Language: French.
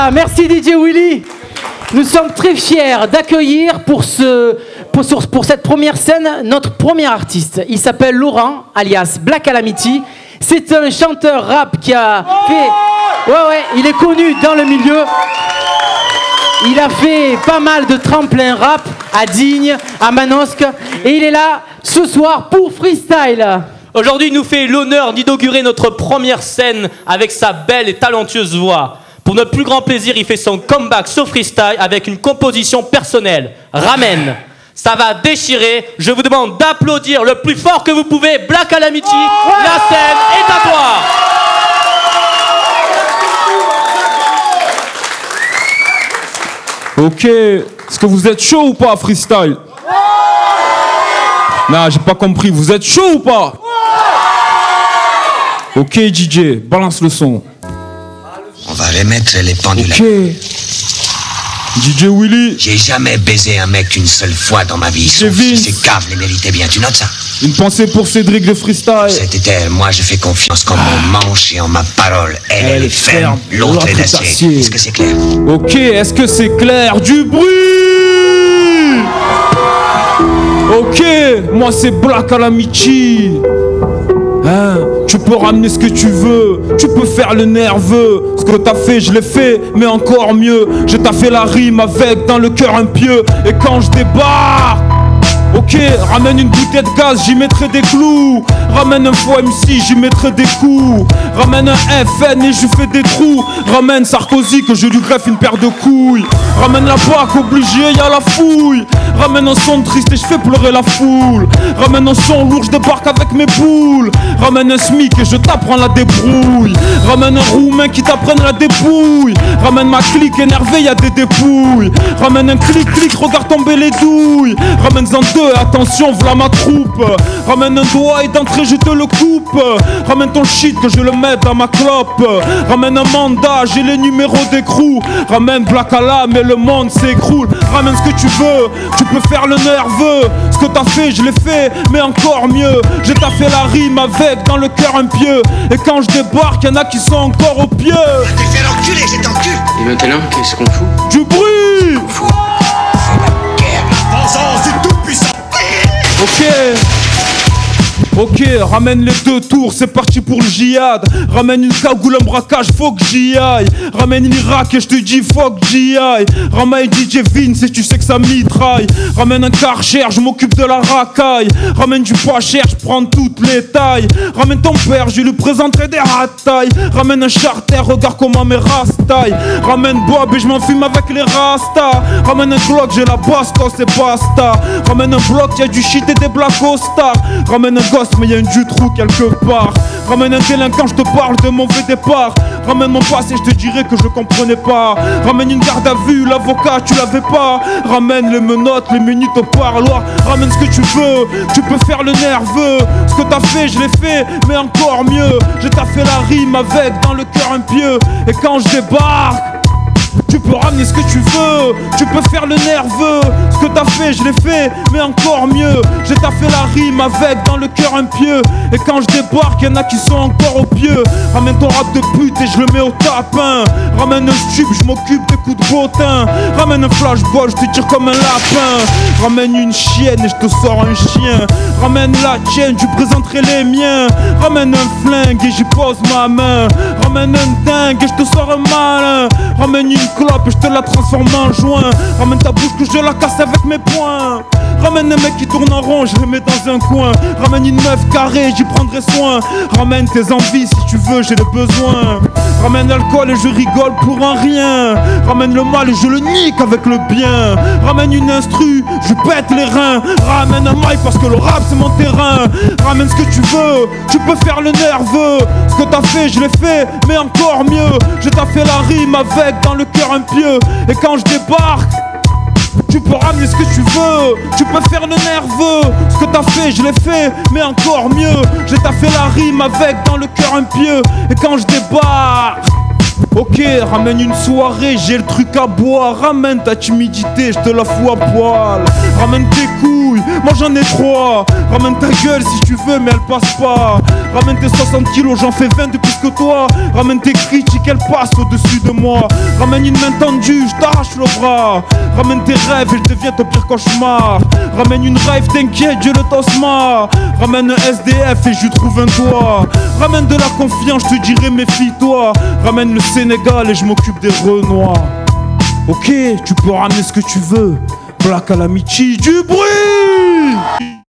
Voilà, merci DJ Willy. Nous sommes très fiers d'accueillir pour cette première scène notre premier artiste. Il s'appelle Laurent, alias Black Calamity. C'est un chanteur rap qui a fait... Ouais, il est connu dans le milieu. Il a fait pas mal de tremplins rap à Digne, à Manosque. Et il est là ce soir pour freestyle. Aujourd'hui, il nous fait l'honneur d'inaugurer notre première scène avec sa belle et talentueuse voix. Pour notre plus grand plaisir, il fait son comeback sur freestyle avec une composition personnelle. Ramène. Ça va déchirer. Je vous demande d'applaudir le plus fort que vous pouvez. Black Calamity, la scène est à toi. Ok, est-ce que vous êtes chaud ou pas, freestyle? Non, j'ai pas compris. Vous êtes chaud ou pas? Ok, DJ, balance le son. On va remettre les pendules. Ok. DJ Willy. J'ai jamais baisé un mec une seule fois dans ma vie. Sauf si ces caves les méritaient bien. Tu notes ça? Une pensée pour Cédric de freestyle. C'était elle. Moi, je fais confiance en mon manche et en ma parole. Elle est ferme. L'autre est d'acier. Est-ce que c'est clair? Ok, est-ce que c'est clair? Du bruit. Ok, moi c'est Black Calamity. Hein, tu peux ramener ce que tu veux, tu peux faire le nerveux. Ce que t'as fait, je l'ai fait, mais encore mieux. Je t'ai fait la rime avec dans le cœur impieux. Et quand je débarque, ok, ramène une bouteille de gaz, j'y mettrai des clous. Ramène un faux MC, j'y mettrai des coups. Ramène un FN et je fais des trous. Ramène Sarkozy que je lui greffe une paire de couilles. Ramène la BAC, obligé, y'a la fouille. Ramène un son triste et je fais pleurer la foule. Ramène un son lourd, je débarque avec mes boules. Ramène un SMIC et je t'apprends la débrouille. Ramène un roumain qui t'apprenne la dépouille. Ramène ma clique énervée, y'a des dépouilles. Ramène un clic, regarde tomber les douilles. Ramène-en deux, attention, v'là ma troupe. Ramène un doigt et d'entrée je te le coupe. Ramène ton shit que je le mette dans ma clope. Ramène un mandat, j'ai les numéros d'écrou. Ramène Black Calam et le monde s'écroule. Ramène ce que tu veux, tu peux faire le nerveux. Ce que t'as fait, je l'ai fait, mais encore mieux. Je t'ai fait la rime avec dans le cœur impieux. Et quand je débarque, y'en a qui sont encore au pied. T'es fait l'enculé, j'ai t'encule. Et maintenant, qu'est-ce qu'on fout? Du bruit. Ok, ramène les deux tours, c'est parti pour le djihad. Ramène une cagoule, un braquage, faut que j'y aille. Ramène l'Irak et je te dis faut que j'y aille. Ramène DJ Vince et tu sais que ça mitraille. Ramène un Karcher, je m'occupe de la racaille. Ramène du pas cher, je prends toutes les tailles. Ramène ton père, je lui présenterai des ratailles. Ramène un charter, regarde comment mes rastailles. Ramène Bob et je m'enfume avec les rastas. Ramène un Glock, j'ai la bastos et basta. Ramène un bloc, y'a du shit et des Black Star. Ramène un gosse mais y'a une du trou quelque part. Ramène un délinquant, je te parle de mon vrai départ. Ramène mon passé, je te dirai que je comprenais pas. Ramène une garde à vue, l'avocat, tu l'avais pas. Ramène les menottes, les minutes au parloir. Ramène ce que tu veux, tu peux faire le nerveux. Ce que t'as fait, je l'ai fait, mais encore mieux. Je t'ai fait la rime avec dans le cœur impieux. Et quand je débarque, tu peux ramener ce que tu veux, tu peux faire le nerveux. Ce que t'as fait, je l'ai fait, mais encore mieux. Je t'ai fait la rime avec dans le cœur impieux. Et quand je débarque, y'en a qui sont encore au pieu. Ramène ton rap de pute et je le mets au tapin. Ramène un stup, je m'occupe des coups de bottin. Ramène un flashball, je te tire comme un lapin. Ramène une chienne et je te sors un chien. Ramène la tienne, tu présenterai les miens. Ramène un flingue et j'y pose ma main. Ramène un dingue et je te sors un malin. Ramène une clope et je te la transforme en joint. Ramène ta bouche que je la casse avec mes poings. Ramène un mec qui tourne en rond, je le mets dans un coin. Ramène une meuf carrée, j'y prendrai soin. Ramène tes envies si tu veux, j'ai le besoin. Ramène l'alcool et je rigole pour un rien. Ramène le mal et je le nique avec le bien. Ramène une instru, je pète les reins. Ramène un mic parce que le rap c'est mon terrain. Ramène ce que tu veux, tu peux faire le nerveux. Ce que t'as fait, je l'ai fait, mais encore mieux. Je t'ai fait la rime avec dans le cœur impieux. Et quand je débarque, tu peux ramener ce que tu veux, tu peux faire le nerveux. Ce que t'as fait, je l'ai fait, mais encore mieux. Je t'ai fait la rime avec dans le cœur impieux. Et quand je débarque, ok, ramène une soirée, j'ai le truc à boire. Ramène ta timidité, je te la fous à poil. Ramène tes couilles, moi j'en ai 3. Ramène ta gueule si tu veux mais elle passe pas. Ramène tes 60 kilos, j'en fais 20 de plus que toi. Ramène tes critiques, elles passent au-dessus de moi. Ramène une main tendue, je t'arrache le bras. Ramène tes rêves et je deviens ton pire cauchemar. Ramène une rêve, t'inquiète, je le tosma. Ramène un SDF et je trouve un toit. Ramène de la confiance, je te dirai méfie-toi. Ramène le Sénégal et je m'occupe des Renois. Ok, tu peux ramener ce que tu veux. Black Calamity, du bruit!